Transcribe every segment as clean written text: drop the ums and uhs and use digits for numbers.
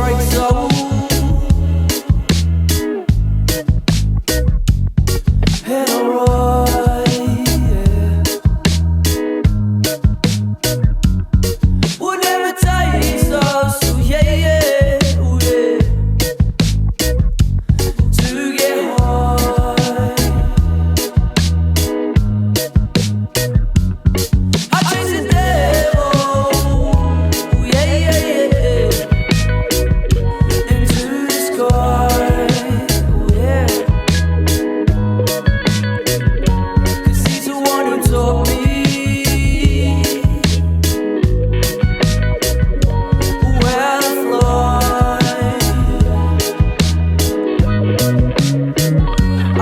bright soul. And alright, yeah. Whatever takes us, so yeah, yeah, oh yeah. To get high, I chase the devil, yeah, yeah, yeah. Into the sky, oh yeah. 'Cause he's the one who taught me where to fly.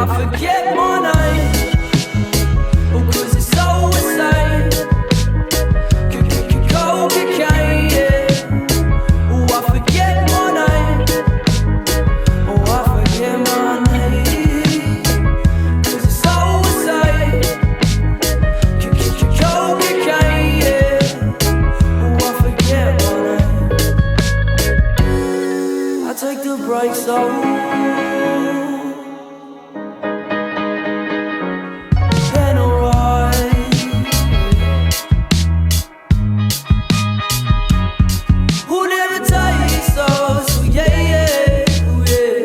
I forget my name, oh, 'cause it's so insane. Cocaine, yeah. Oh, I forget my name, oh, I forget my name, 'cause it's so insane. Cocaine, yeah. Oh, I forget my name. I take the breaks off. And alright, who never takes us, oh yeah, yeah, oh yeah.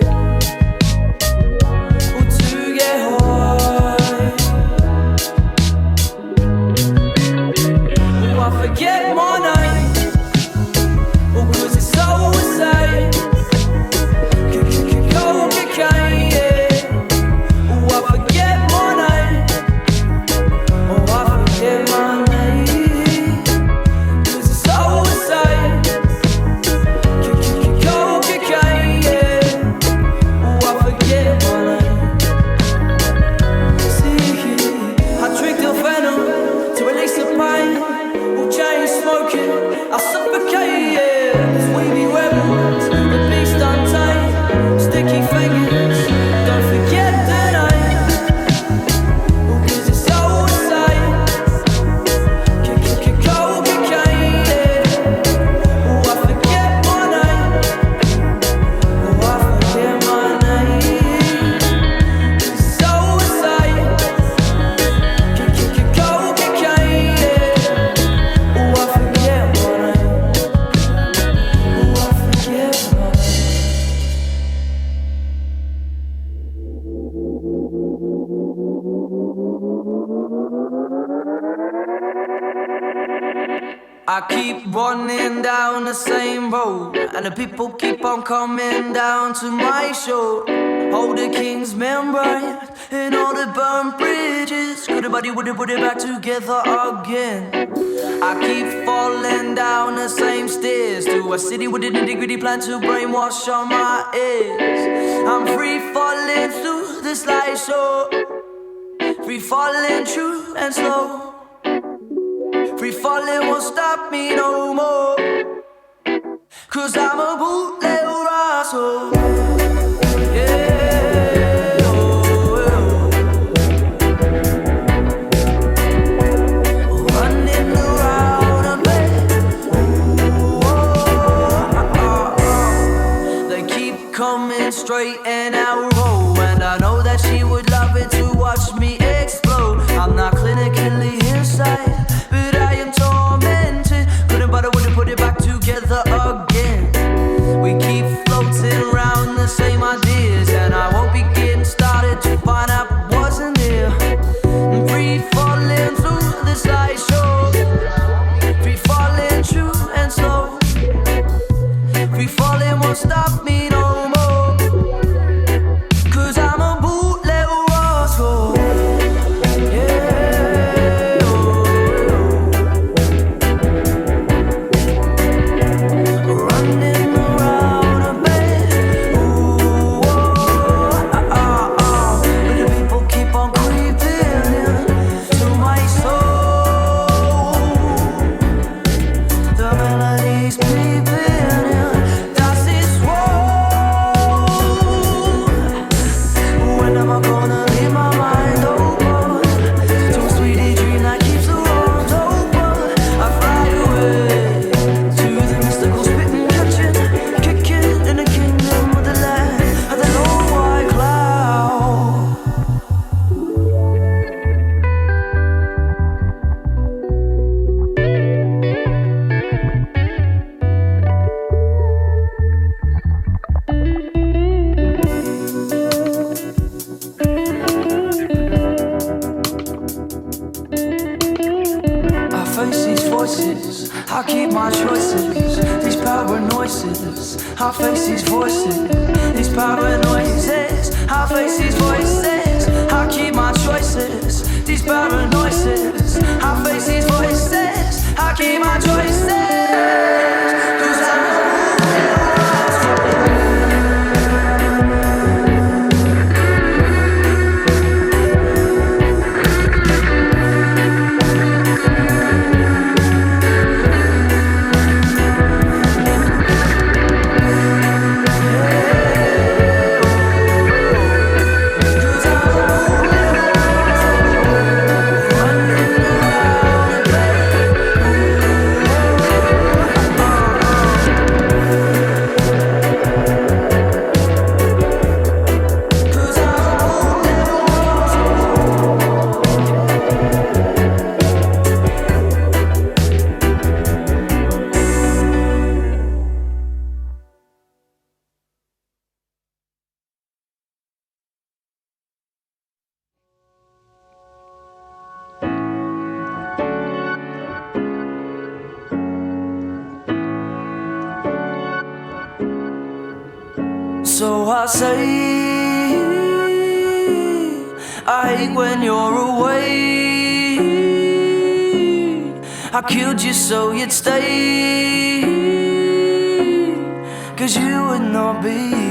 Oh, to get high, oh, I forget my name, oh, 'cause it's so insane. Cocaine, yeah. Oh, I forget my name, oh, I forget my name, 'cause it's so insane. Cocaine, yeah. Oh, I forget my name. See, I drink the venom to release the pain. Oh, chain smoking, I suffocate, yeah. 'Cause we be rebels, the beast untamed. Sticky fingers, don't forget the name, oh, 'cause it's so insane. Cocaine, yeah. Oh, I forget my name, oh, I forget my name, 'cause it's so insane. Cocaine, yeah. Oh, I forget my name, oh, I forget my name. I keep running down the same road, and the people keep on coming down to my show. Hold the king's memory and all the burnt bridges. Could everybody put it back together again? I keep falling down the same stairs to a city with a nitty-gritty plan to brainwash on my ears. I'm free falling through the slideshow, free falling true and slow. Free falling won't stop me no more, 'cause I'm a bootleg rascal. Yeah, oh, oh. Running around a bed. Ooh, oh, oh, oh. They keep coming straight and narrow, and I know that she would love it to watch me explode. I'm not clinically inside, but I am tormented. Couldn't bother with to put it back together again. We keep floating around the same ideas, and I won't be getting started to find out what wasn't here. I'm free falling through the slideshow, free falling true and slow. Free falling won't stop me no more, 'cause I'm a bootleg rascal. Melodies creeping in. Does this war I face these voices, these paranoises. I face these voices, I keep my choices. These paranoises, I face these voices, I keep my choices. 'Cause so I say, I hate when you're away. I killed you so you'd stay, 'cause you would not behave.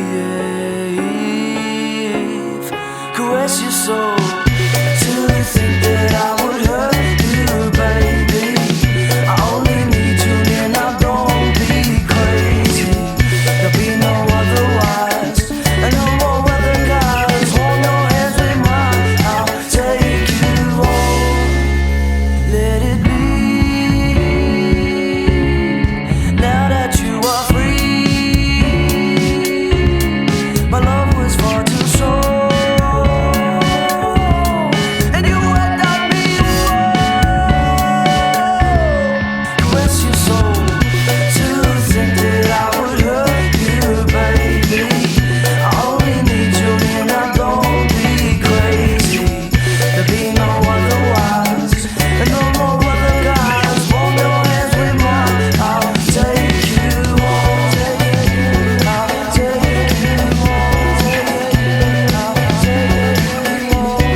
Caress your soul till you think that I would hurt you, baby. I only need you near, now don't be crazy. There'll be no otherwise, and no more weather guys. Hold your hands with mine, I'll take you home. Let it be. Now that you are free, my love was far too short, and you had done me wrong. Caress your soul to think that I would hurt you, baby. I only need you near, now don't be crazy. There'll be no otherwise, and no more other guys. Hold your hands with mine, I'll take you home. I'll take you home. I'll take you home.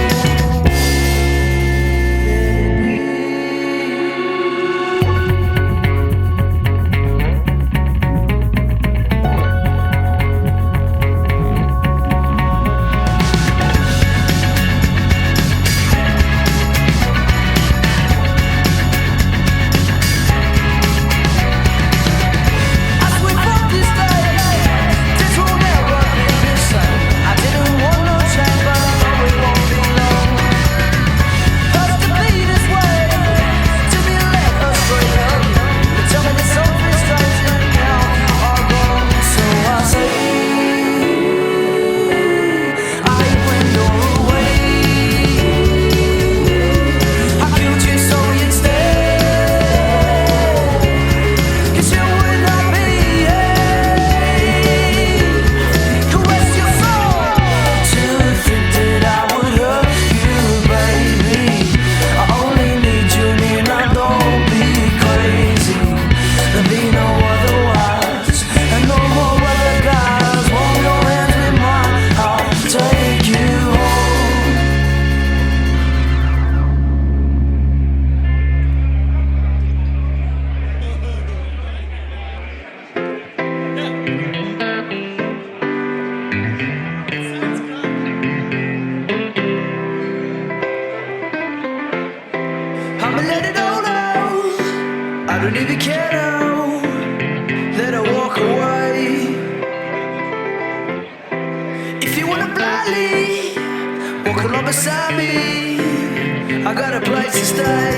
As we walk this day, this will never be the same. I didn't want no change, but I know it won't be long. Hurts to be this way, to be led astray. You tell me there's something strange, and now you are gone. So I say, I hate when you're away. I killed you so you'd stay, 'cause you would not behave. Caress your soul to think that I would hurt you, baby. I only need you near, now don't be crazy. There'll be no otherwise, and no more other guys. Hold your hands with mine, I'll take you home. I'ma let it all out, I don't even care now. Let her walk away. If you wanna blindly walk along beside me, I got a place to stay.